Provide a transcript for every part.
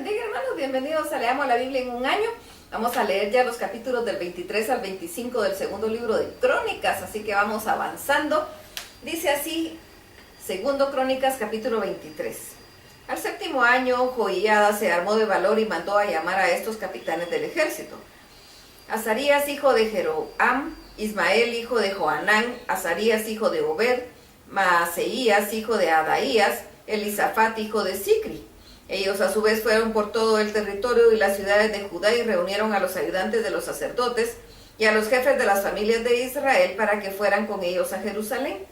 bendiga, hermanos. Bienvenidos a Leamos la Biblia en un año. Vamos a leer ya los capítulos del 23 al 25 del segundo libro de Crónicas, así que vamos avanzando. Dice así, segundo Crónicas, capítulo 23. Al séptimo año, Joiada se armó de valor y mandó a llamar a estos capitanes del ejército: Azarías, hijo de Jeroam; Ismael, hijo de Johanán; Azarías, hijo de Obed; Maaseías, hijo de Adaías; Elisafat, hijo de Sicri. Ellos a su vez fueron por todo el territorio y las ciudades de Judá y reunieron a los ayudantes de los sacerdotes y a los jefes de las familias de Israel para que fueran con ellos a Jerusalén.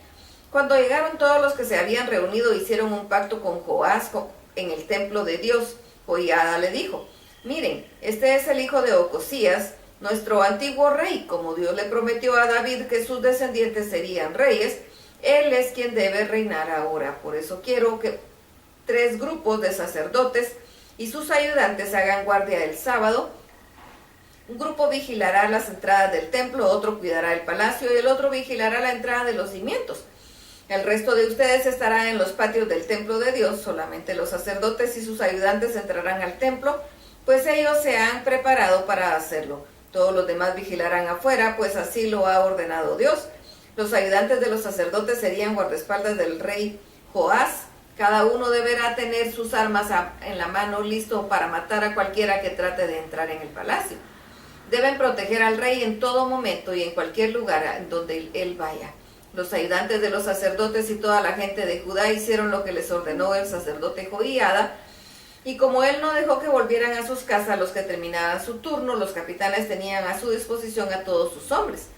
Cuando llegaron todos los que se habían reunido, hicieron un pacto con Joás en el templo de Dios. Joiada le dijo: miren, este es el hijo de Ocosías, nuestro antiguo rey. Como Dios le prometió a David que sus descendientes serían reyes, él es quien debe reinar ahora. Por eso quiero que 3 grupos de sacerdotes y sus ayudantes hagan guardia el sábado. Un grupo vigilará las entradas del templo, otro cuidará el palacio y el otro vigilará la entrada de los cimientos. El resto de ustedes estará en los patios del templo de Dios. Solamente los sacerdotes y sus ayudantes entrarán al templo, pues ellos se han preparado para hacerlo. Todos los demás vigilarán afuera, pues así lo ha ordenado Dios. Los ayudantes de los sacerdotes serían guardaespaldas del rey Joás. Cada uno deberá tener sus armas en la mano, listo para matar a cualquiera que trate de entrar en el palacio. Deben proteger al rey en todo momento y en cualquier lugar en donde él vaya. Los ayudantes de los sacerdotes y toda la gente de Judá hicieron lo que les ordenó el sacerdote Joiada, y como él no dejó que volvieran a sus casas los que terminaban su turno, los capitanes tenían a su disposición a todos sus hombres,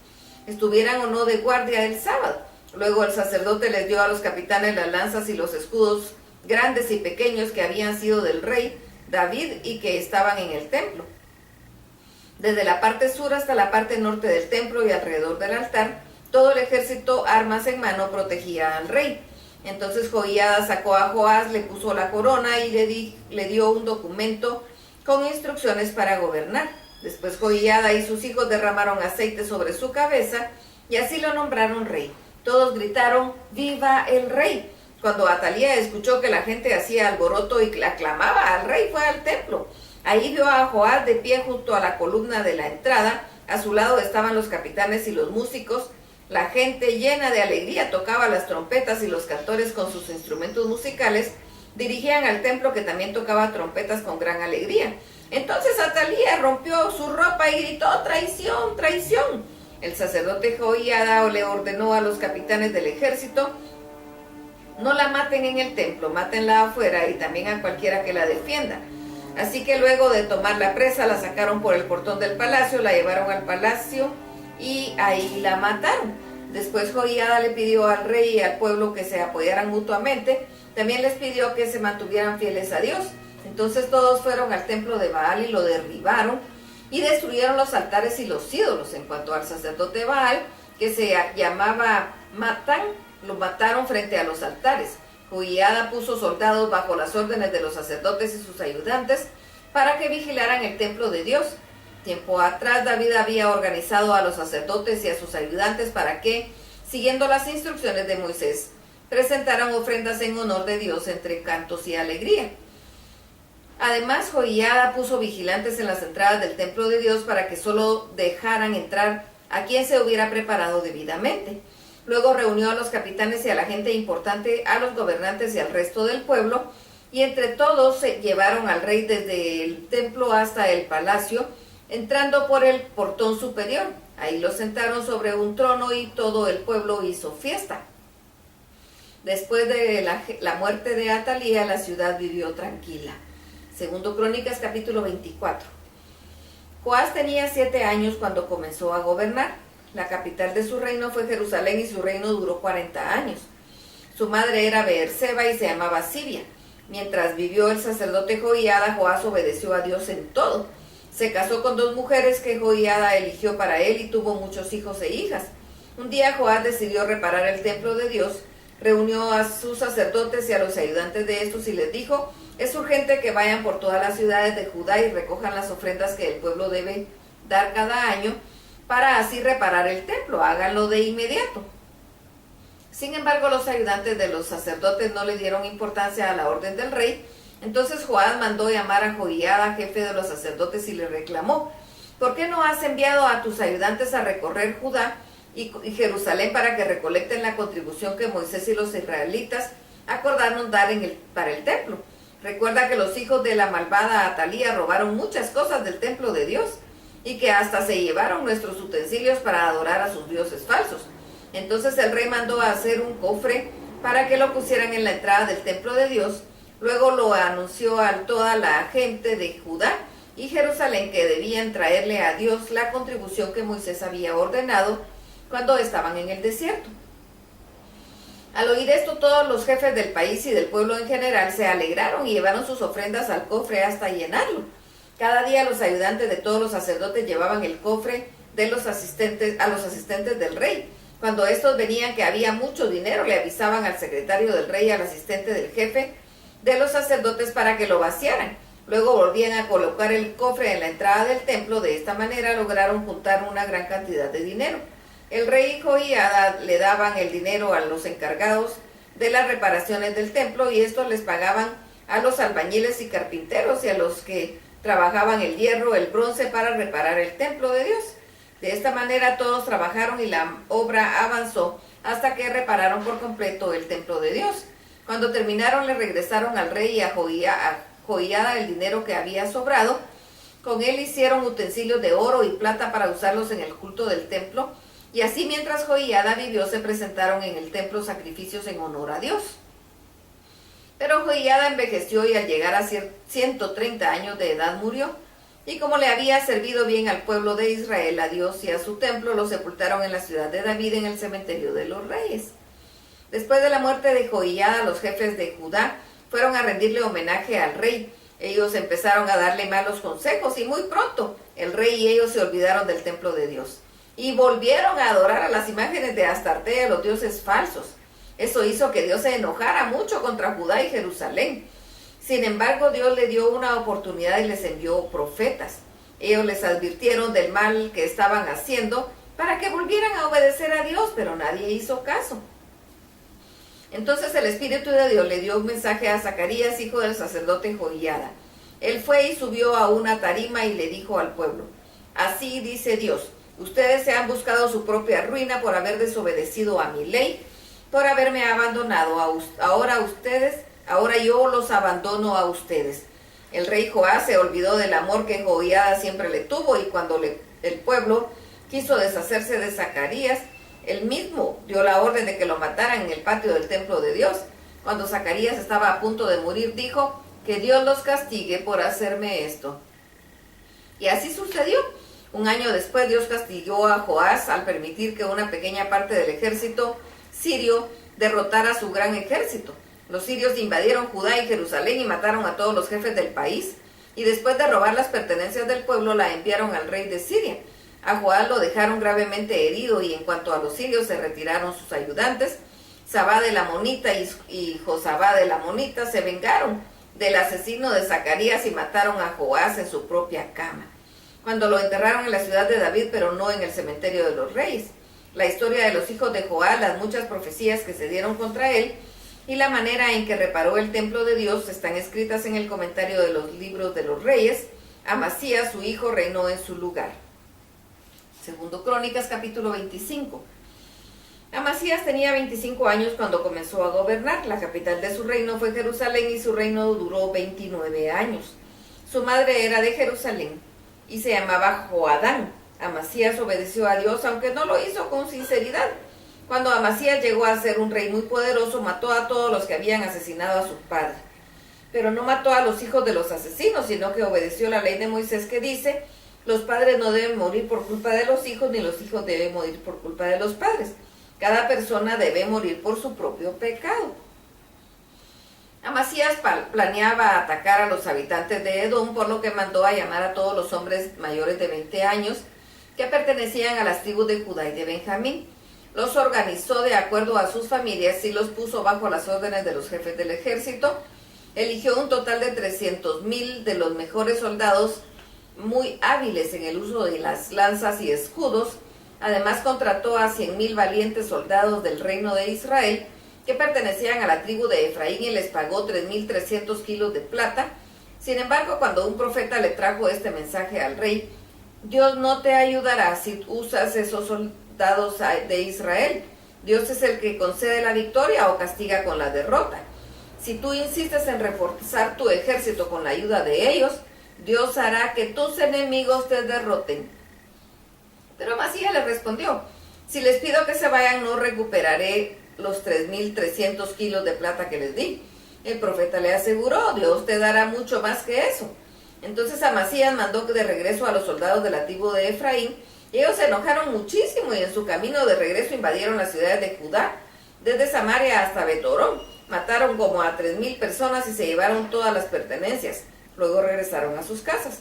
estuvieran o no de guardia el sábado. Luego el sacerdote les dio a los capitanes las lanzas y los escudos grandes y pequeños que habían sido del rey David y que estaban en el templo. Desde la parte sur hasta la parte norte del templo y alrededor del altar, todo el ejército, armas en mano, protegía al rey. Entonces Joiada sacó a Joás, le puso la corona y le dio un documento con instrucciones para gobernar. Después Joiada y sus hijos derramaron aceite sobre su cabeza y así lo nombraron rey. Todos gritaron: ¡viva el rey! Cuando Atalía escuchó que la gente hacía alboroto y aclamaba al rey, fue al templo. Ahí vio a Joás de pie junto a la columna de la entrada. A su lado estaban los capitanes y los músicos. La gente, llena de alegría, tocaba las trompetas y los cantores con sus instrumentos musicales dirigían al templo, que también tocaba trompetas con gran alegría. Entonces Atalía rompió su ropa y gritó: ¡traición, traición! El sacerdote Joiada le ordenó a los capitanes del ejército: no la maten en el templo, mátenla afuera y también a cualquiera que la defienda. Así que luego de tomar la presa, la sacaron por el portón del palacio, la llevaron al palacio y ahí la mataron. Después Joiada le pidió al rey y al pueblo que se apoyaran mutuamente. También les pidió que se mantuvieran fieles a Dios. Entonces todos fueron al templo de Baal y lo derribaron y destruyeron los altares y los ídolos. En cuanto al sacerdote Baal, que se llamaba Matán, lo mataron frente a los altares. Joiada puso soldados bajo las órdenes de los sacerdotes y sus ayudantes para que vigilaran el templo de Dios. Tiempo atrás David había organizado a los sacerdotes y a sus ayudantes para que, siguiendo las instrucciones de Moisés, presentaran ofrendas en honor de Dios entre cantos y alegría. Además, Joiada puso vigilantes en las entradas del templo de Dios para que solo dejaran entrar a quien se hubiera preparado debidamente. Luego reunió a los capitanes y a la gente importante, a los gobernantes y al resto del pueblo, y entre todos se llevaron al rey desde el templo hasta el palacio, entrando por el portón superior. Ahí lo sentaron sobre un trono y todo el pueblo hizo fiesta. Después de la muerte de Atalía, la ciudad vivió tranquila. Segundo Crónicas, capítulo 24. Joás tenía 7 años cuando comenzó a gobernar. La capital de su reino fue Jerusalén y su reino duró 40 años. Su madre era Beerseba y se llamaba Sibia. Mientras vivió el sacerdote Joiada, Joás obedeció a Dios en todo. Se casó con 2 mujeres que Joiada eligió para él y tuvo muchos hijos e hijas. Un día Joás decidió reparar el templo de Dios. Reunió a sus sacerdotes y a los ayudantes de estos y les dijo: es urgente que vayan por todas las ciudades de Judá y recojan las ofrendas que el pueblo debe dar cada año para así reparar el templo. Háganlo de inmediato. Sin embargo, los ayudantes de los sacerdotes no le dieron importancia a la orden del rey Entonces Joás mandó llamar a Joiada, jefe de los sacerdotes, y le reclamó: ¿por qué no has enviado a tus ayudantes a recorrer Judá y Jerusalén para que recolecten la contribución que Moisés y los israelitas acordaron dar para el templo? Recuerda que los hijos de la malvada Atalía robaron muchas cosas del templo de Dios y que hasta se llevaron nuestros utensilios para adorar a sus dioses falsos. Entonces el rey mandó a hacer un cofre para que lo pusieran en la entrada del templo de Dios. Luego lo anunció a toda la gente de Judá y Jerusalén que debían traerle a Dios la contribución que Moisés había ordenado cuando estaban en el desierto. Al oír esto, todos los jefes del país y del pueblo en general se alegraron y llevaron sus ofrendas al cofre hasta llenarlo. Cada día los ayudantes de todos los sacerdotes llevaban el cofre a los asistentes del rey. Cuando estos venían que había mucho dinero, le avisaban al secretario del rey y al asistente del jefe de los sacerdotes para que lo vaciaran. Luego volvían a colocar el cofre en la entrada del templo. De esta manera lograron juntar una gran cantidad de dinero. El rey y Joiada le daban el dinero a los encargados de las reparaciones del templo, y estos les pagaban a los albañiles y carpinteros y a los que trabajaban el hierro, el bronce para reparar el templo de Dios. De esta manera todos trabajaron y la obra avanzó hasta que repararon por completo el templo de Dios. Cuando terminaron, le regresaron al rey y a Joiada el dinero que había sobrado. Con él hicieron utensilios de oro y plata para usarlos en el culto del templo. Y así, mientras Joiada vivió, se presentaron en el templo sacrificios en honor a Dios. Pero Joiada envejeció y al llegar a 130 años de edad murió. Y como le había servido bien al pueblo de Israel, a Dios y a su templo, lo sepultaron en la ciudad de David, en el cementerio de los reyes. Después de la muerte de Joiada, los jefes de Judá fueron a rendirle homenaje al rey. Ellos empezaron a darle malos consejos y muy pronto el rey y ellos se olvidaron del templo de Dios y volvieron a adorar a las imágenes de Astarte y a los dioses falsos. Eso hizo que Dios se enojara mucho contra Judá y Jerusalén. Sin embargo, Dios le dio una oportunidad y les envió profetas. Ellos les advirtieron del mal que estaban haciendo para que volvieran a obedecer a Dios, pero nadie hizo caso. Entonces el Espíritu de Dios le dio un mensaje a Zacarías, hijo del sacerdote Joiada. Él fue y subió a una tarima y le dijo al pueblo: así dice Dios, ustedes se han buscado su propia ruina por haber desobedecido a mi ley, por haberme abandonado. Ahora yo los abandono a ustedes. El rey Joás se olvidó del amor que Joiada siempre le tuvo, y cuando el pueblo quiso deshacerse de Zacarías, él mismo dio la orden de que lo mataran en el patio del templo de Dios. Cuando Zacarías estaba a punto de morir, dijo: que Dios los castigue por hacerme esto. Y así sucedió. Un año después, Dios castigó a Joás al permitir que una pequeña parte del ejército sirio derrotara a su gran ejército. Los sirios invadieron Judá y Jerusalén y mataron a todos los jefes del país, y después de robar las pertenencias del pueblo, la enviaron al rey de Siria. A Joás lo dejaron gravemente herido, y en cuanto a los sirios, se retiraron sus ayudantes. Sabad el amonita y Josabad el amonita se vengaron del asesino de Zacarías y mataron a Joás en su propia cama, cuando lo enterraron en la ciudad de David, pero no en el cementerio de los reyes. La historia de los hijos de Joás, las muchas profecías que se dieron contra él y la manera en que reparó el templo de Dios están escritas en el comentario de los libros de los reyes. Amasías, su hijo, reinó en su lugar. Segundo Crónicas, capítulo 25. Amasías tenía 25 años cuando comenzó a gobernar. La capital de su reino fue Jerusalén, y su reino duró 29 años. Su madre era de Jerusalén y se llamaba Joadán. Amasías obedeció a Dios, aunque no lo hizo con sinceridad. Cuando Amasías llegó a ser un rey muy poderoso, mató a todos los que habían asesinado a su padre. Pero no mató a los hijos de los asesinos, sino que obedeció la ley de Moisés, que dice: los padres no deben morir por culpa de los hijos, ni los hijos deben morir por culpa de los padres. Cada persona debe morir por su propio pecado. Amasías planeaba atacar a los habitantes de Edom, por lo que mandó a llamar a todos los hombres mayores de 20 años que pertenecían a las tribus de Judá y de Benjamín. Los organizó de acuerdo a sus familias y los puso bajo las órdenes de los jefes del ejército. Eligió un total de 300,000 de los mejores soldados, muy hábiles en el uso de las lanzas y escudos. Además contrató a 100,000 valientes soldados del reino de Israel que pertenecían a la tribu de Efraín, y les pagó 3.300 kilos de plata. Sin embargo, cuando un profeta le trajo este mensaje al rey: Dios no te ayudará si usas esos soldados de Israel. Dios es el que concede la victoria o castiga con la derrota. Si tú insistes en reforzar tu ejército con la ayuda de ellos, Dios hará que tus enemigos te derroten. Pero Amasías le respondió: si les pido que se vayan, no recuperaré los 3.300 kilos de plata que les di. El profeta le aseguró: Dios te dará mucho más que eso. Entonces Amasías mandó de regreso a los soldados de la tribu de Efraín, y ellos se enojaron muchísimo, y en su camino de regreso invadieron las ciudades de Judá, desde Samaria hasta Betorón. Mataron como a 3.000 personas y se llevaron todas las pertenencias. Luego regresaron a sus casas.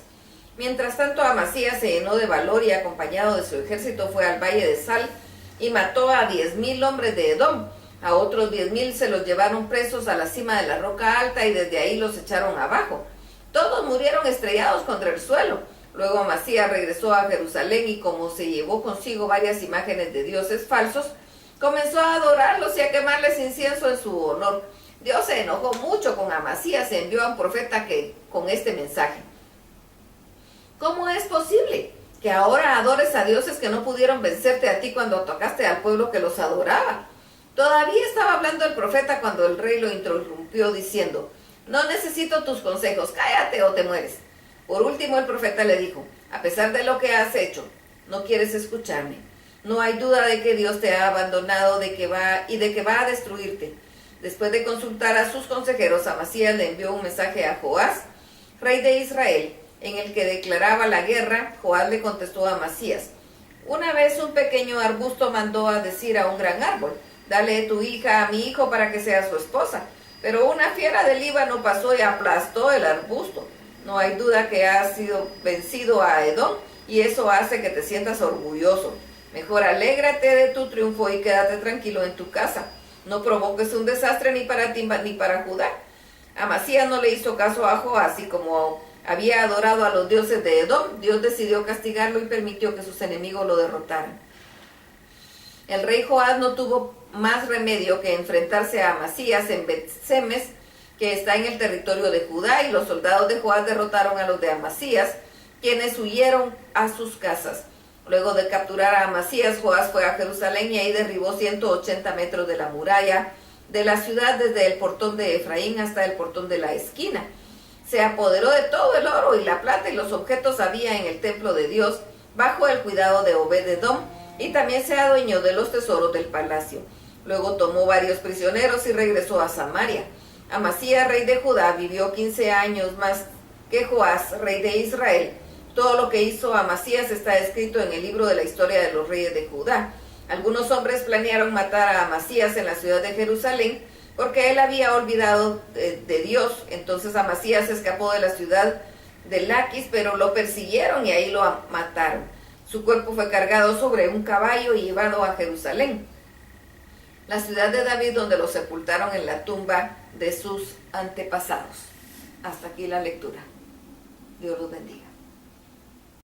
Mientras tanto, Amasías se llenó de valor y, acompañado de su ejército, fue al valle de Sal y mató a 10.000 hombres de Edom. A otros 10.000 se los llevaron presos a la cima de la roca alta, y desde ahí los echaron abajo. Todos murieron estrellados contra el suelo. Luego Amasías regresó a Jerusalén, y como se llevó consigo varias imágenes de dioses falsos, comenzó a adorarlos y a quemarles incienso en su honor. Dios se enojó mucho con Amasías y envió a un profeta con este mensaje: ¿cómo es posible que ahora adores a dioses que no pudieron vencerte a ti cuando atacaste al pueblo que los adoraba? Todavía estaba hablando el profeta cuando el rey lo interrumpió diciendo: no necesito tus consejos, cállate o te mueres. Por último, el profeta le dijo: a pesar de lo que has hecho, no quieres escucharme. No hay duda de que Dios te ha abandonado, de que va a destruirte. Después de consultar a sus consejeros, Amasías le envió un mensaje a Joás, rey de Israel, en el que declaraba la guerra. Joás le contestó a Amasías: una vez un pequeño arbusto mandó a decir a un gran árbol: dale tu hija a mi hijo para que sea su esposa. Pero una fiera del Líbano pasó y aplastó el arbusto. No hay duda que has sido vencido a Edom, y eso hace que te sientas orgulloso. Mejor alégrate de tu triunfo y quédate tranquilo en tu casa. No provoques un desastre ni para ti ni para Judá. Amasías no le hizo caso a Joás, y como había adorado a los dioses de Edom, Dios decidió castigarlo y permitió que sus enemigos lo derrotaran. El rey Joás no tuvo más remedio que enfrentarse a Amasías en Bet-Semes, que está en el territorio de Judá, y los soldados de Joás derrotaron a los de Amasías, quienes huyeron a sus casas. Luego de capturar a Amasías, Joás fue a Jerusalén, y ahí derribó 180 metros de la muralla de la ciudad, desde el portón de Efraín hasta el portón de la esquina. Se apoderó de todo el oro y la plata y los objetos había en el templo de Dios, bajo el cuidado de Obed-Edom, y también se adueñó de los tesoros del palacio. Luego tomó varios prisioneros y regresó a Samaria. Amasías, rey de Judá, vivió 15 años más que Joás, rey de Israel. Todo lo que hizo Amasías está escrito en el libro de la historia de los reyes de Judá. Algunos hombres planearon matar a Amasías en la ciudad de Jerusalén, porque él había olvidado de Dios. Entonces Amasías escapó de la ciudad de Laquis, pero lo persiguieron y ahí lo mataron. Su cuerpo fue cargado sobre un caballo y llevado a Jerusalén, la ciudad de David, donde lo sepultaron en la tumba de sus antepasados. Hasta aquí la lectura. Dios los bendiga.